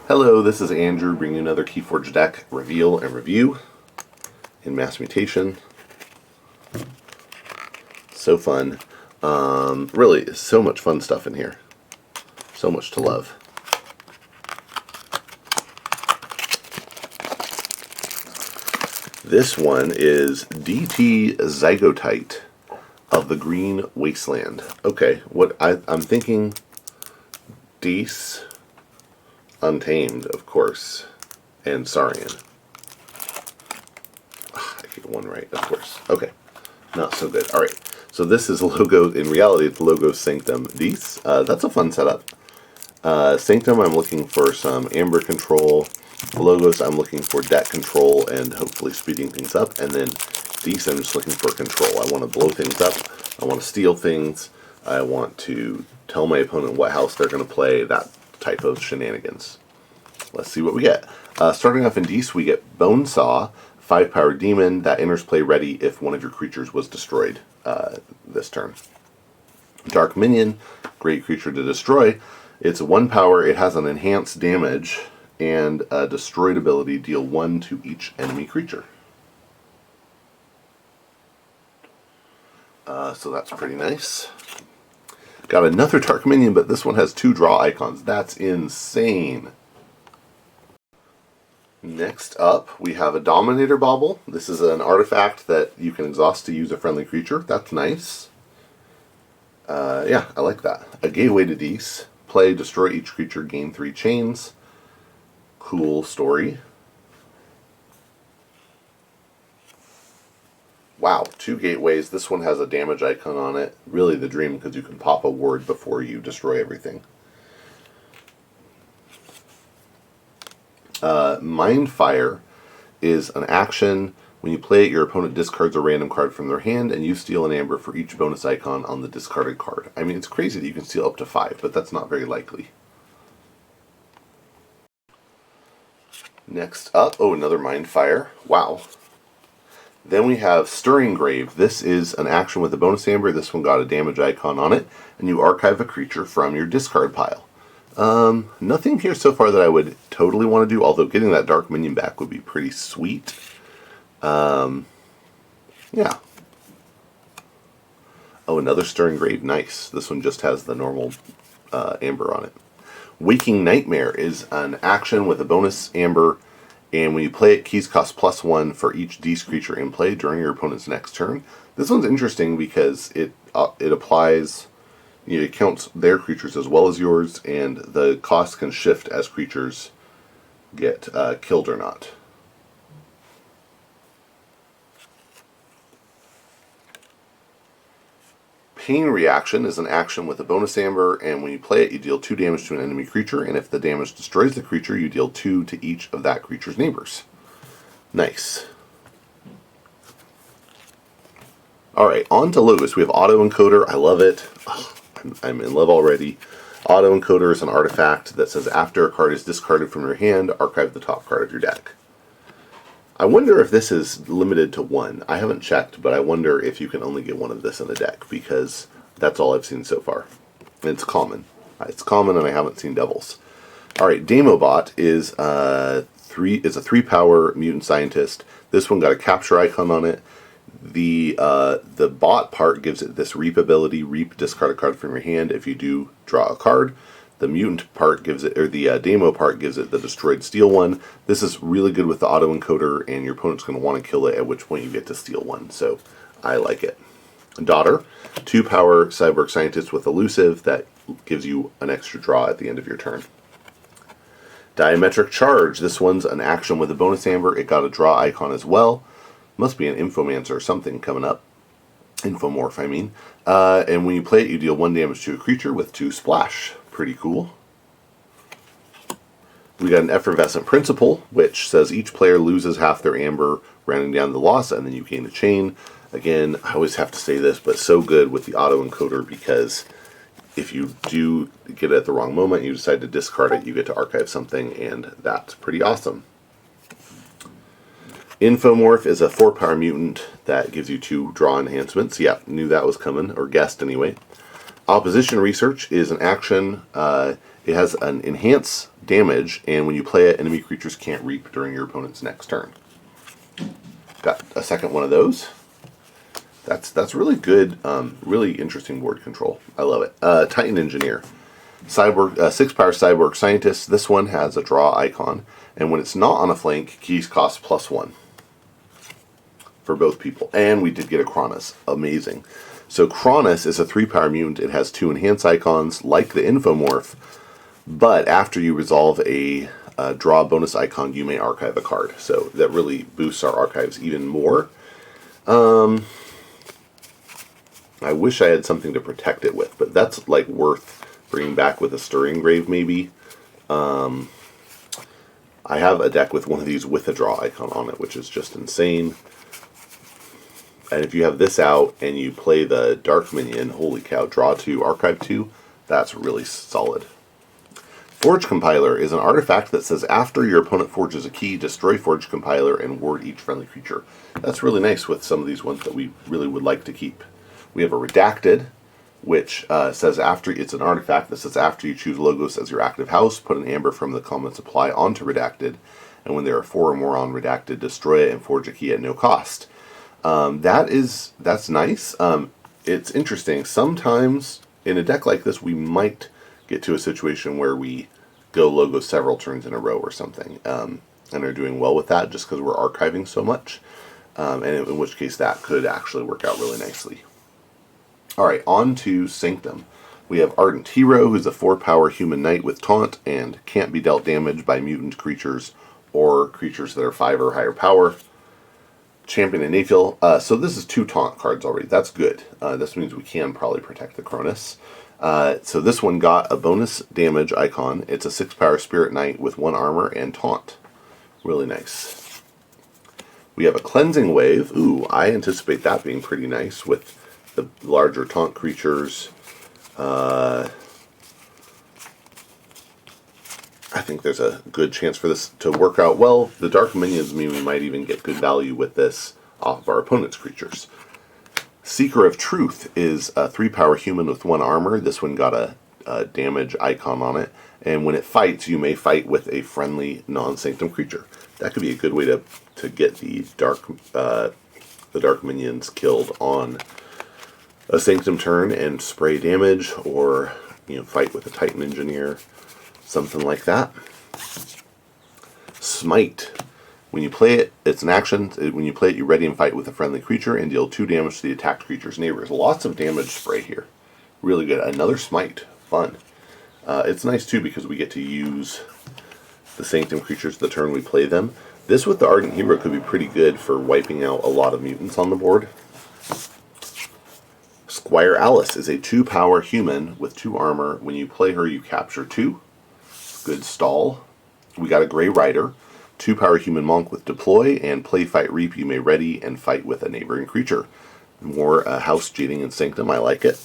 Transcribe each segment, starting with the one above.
Hello, this is Andrew bringing you another Keyforge deck reveal and review in Mass Mutation. So fun. Really, so much fun stuff in here. So much to love. This one is DT Zygotite of the Green Wasteland. Okay, what I'm thinking, Dees, Untamed, of course, and Saurian. I get one right, of course. Okay, not so good. All right, so this is logo. In reality, it's logo Sanctum Dees. That's a fun setup. Sanctum, I'm looking for some amber control. Logos, I'm looking for deck control and hopefully speeding things up. And then Dees, I'm just looking for control. I want to blow things up. I want to steal things. I want to tell my opponent what house they're going to play. That type of shenanigans. Let's see what we get. Starting off in Dees, we get Bonesaw, 5-power demon that enters play ready if one of your creatures was destroyed this turn. Dark Minion, great creature to destroy. It's 1 power, it has an enhanced damage and a destroyed ability, deal 1 to each enemy creature. So that's pretty nice. Got another Dark Minion, but this one has 2 draw icons. That's insane. Next up, we have a Dominator Bauble. This is an artifact that you can exhaust to use a friendly creature. That's nice. Yeah, I like that. A Gateway to Dees. Play, destroy each creature, gain 3 chains. Cool story. Wow, 2 gateways. This one has a damage icon on it. Really the dream because you can pop a ward before you destroy everything. Mindfire is an action. When you play it, your opponent discards a random card from their hand, and you steal an amber for each bonus icon on the discarded card. I mean, it's crazy that you can steal up to 5, but that's not very likely. Next up, another Mindfire. Wow. Then we have Stirring Grave. This is an action with a bonus amber. This one got a damage icon on it, and you archive a creature from your discard pile. Nothing here so far that I would totally want to do, although getting that Dark Minion back would be pretty sweet. Yeah. Oh, another Stirring Grave. Nice. This one just has the normal amber on it. Waking Nightmare is an action with a bonus amber, and when you play it, keys cost +1 for each Dees creature in play during your opponent's next turn. This one's interesting because it applies, it counts their creatures as well as yours, and the cost can shift as creatures get killed or not. Pain Reaction is an action with a bonus amber, and when you play it, you deal 2 damage to an enemy creature, and if the damage destroys the creature, you deal 2 to each of that creature's neighbors. Nice. Alright, on to logos. We have Auto Encoder. I love it. I'm in love already. Auto Encoder is an artifact that says after a card is discarded from your hand, archive the top card of your deck. I wonder if this is limited to 1. I haven't checked, but I wonder if you can only get 1 of this in a deck, because that's all I've seen so far. It's common. It's common, and I haven't seen doubles. Alright, Demobot is a 3-power mutant scientist. This one got a capture icon on it. The bot part gives it this reap ability, reap, discard a card from your hand. If you do, draw a card. The mutant part gives it, or the demo part gives it the destroyed steal 1. This is really good with the auto encoder, and your opponent's going to want to kill it, at which point you get to steal 1. So I like it. Daughter, 2-power cyborg scientist with elusive that gives you an extra draw at the end of your turn. Diametric Charge. This one's an action with a bonus amber. It got a draw icon as well. Must be an Infomancer or something coming up. Infomorph, I mean. And when you play it, you deal 1 damage to a creature with 2 splash. Pretty cool. We got an Effervescent Principle, which says each player loses half their amber, rounding down the loss, and then you gain a chain. Again, I always have to say this, but so good with the auto encoder, because if you do get it at the wrong moment, you decide to discard it, you get to archive something, and that's pretty awesome. Infomorph is a 4-power mutant that gives you 2 draw enhancements. Yeah, knew that was coming, or guessed anyway. Opposition Research is an action. It has an enhance damage, and when you play it, enemy creatures can't reap during your opponent's next turn. Got a second one of those. That's really good, really interesting board control. I love it. Titan Engineer. Cyborg, 6-power cyborg scientist. This one has a draw icon, and when it's not on a flank, keys cost +1 for both people. And we did get a Cronus. Amazing. So Cronus is a 3-power mutant. It has 2 enhance icons, like the Infomorph, but after you resolve a draw bonus icon, you may archive a card. So that really boosts our archives even more. I wish I had something to protect it with, but that's like worth bringing back with a Stirring Grave, maybe. I have a deck with one of these with a draw icon on it, which is just insane. And if you have this out and you play the Dark Minion, holy cow, draw 2, archive 2, that's really solid. Forge Compiler is an artifact that says after your opponent forges a key, destroy Forge Compiler and ward each friendly creature. That's really nice with some of these ones that we really would like to keep. We have a Redacted, which says after, it's an artifact that says after you choose Logos as your active house, put an amber from the common supply onto Redacted, and when there are 4 or more on Redacted, destroy it and forge a key at no cost. That's nice. It's interesting. Sometimes in a deck like this, we might get to a situation where we go Logos several turns in a row or something, and are doing well with that just because we're archiving so much, and in which case that could actually work out really nicely. Alright, on to Sanctum. We have Ardent Hero, who's a 4-power human knight with taunt and can't be dealt damage by mutant creatures or creatures that are 5 or higher power. Champion and Nathil. So this is 2 taunt cards already. That's good. This means we can probably protect the Cronus. So this one got a bonus damage icon. It's a 6-power Spirit Knight with 1 armor and taunt. Really nice. We have a Cleansing Wave. Ooh, I anticipate that being pretty nice with the larger taunt creatures. I think there's a good chance for this to work out well. The Dark Minions mean we might even get good value with this off of our opponent's creatures. Seeker of Truth is a 3-power human with 1 armor. This one got a damage icon on it. And when it fights, you may fight with a friendly non-sanctum creature. That could be a good way to get the dark minions killed on a sanctum turn and spray damage, or fight with a Titan Engineer, something like that. Smite. When you play it, it's an action. When you play it, you ready and fight with a friendly creature and deal 2 damage to the attacked creature's neighbors. Lots of damage spray here. Really good. Another Smite. Fun. It's nice too because we get to use the Sanctum creatures the turn we play them. This with the Ardent Hero could be pretty good for wiping out a lot of mutants on the board. Squire Alice is a 2-power human with 2 armor. When you play her, you capture 2. Good stall. We got a Grey Rider. 2-power human monk with deploy and play fight reap. You may ready and fight with a neighboring creature. More house cheating and sanctum. I like it.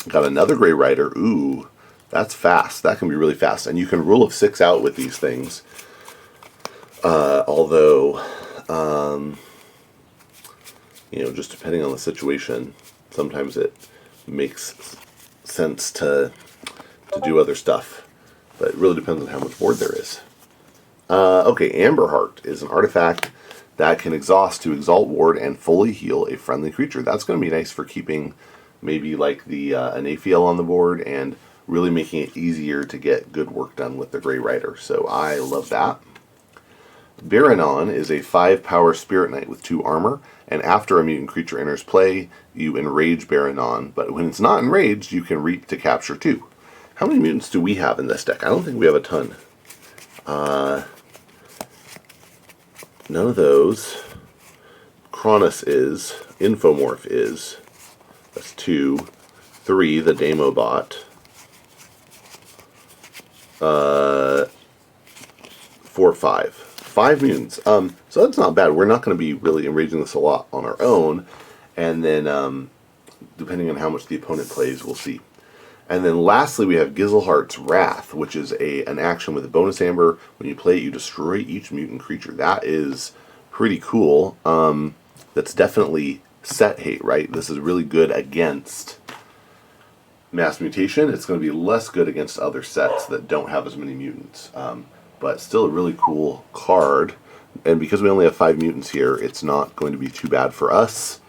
Got another Grey Rider. Ooh, that's fast. That can be really fast, and you can rule of 6 out with these things. Although, just depending on the situation, sometimes it makes sense to do other stuff. But it really depends on how much board there is. Okay, Amberheart is an artifact that can exhaust to exalt ward and fully heal a friendly creature. That's going to be nice for keeping maybe like the Anaphiel on the board and really making it easier to get good work done with the Grey Rider. So I love that. Baranon is a 5-power Spirit Knight with 2 armor, and after a mutant creature enters play, you enrage Baranon, but when it's not enraged, you can reap to capture 2. How many mutants do we have in this deck? I don't think we have a ton. None of those. Cronus is. Infomorph is. That's 2. 3, the Damobot. 4, 5. 5 mutants. So that's not bad. We're not going to be really enraging this a lot on our own. And then, depending on how much the opponent plays, we'll see. And then lastly, we have Gizelhart's Wrath, which is an action with a bonus amber. When you play it, you destroy each mutant creature. That is pretty cool. That's definitely set hate, right? This is really good against Mass Mutation, it's going to be less good against other sets that don't have as many mutants. But still a really cool card. And because we only have 5 mutants here, it's not going to be too bad for us.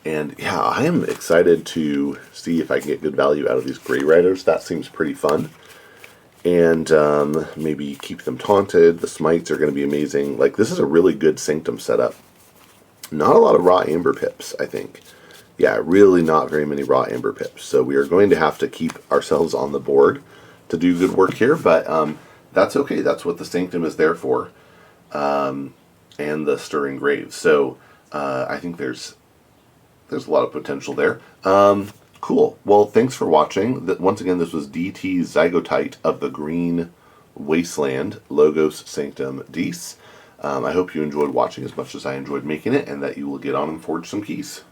And yeah, I am excited to see if I can get good value out of these Grey Riders. That seems pretty fun. And maybe keep them taunted. The smites are going to be amazing. Like, this is a really good Sanctum setup. Not a lot of raw Amber pips, I think. Yeah, really not very many raw Amber pips. So we are going to have to keep ourselves on the board to do good work here, but that's okay. That's what the Sanctum is there for. And the Stirring Graves. So I think there's a lot of potential there. Cool. Well, thanks for watching. Once again, this was DT Zygotite of the Green Wasteland Logos Sanctum Dees. I hope you enjoyed watching as much as I enjoyed making it, and that you will get on and forge some keys.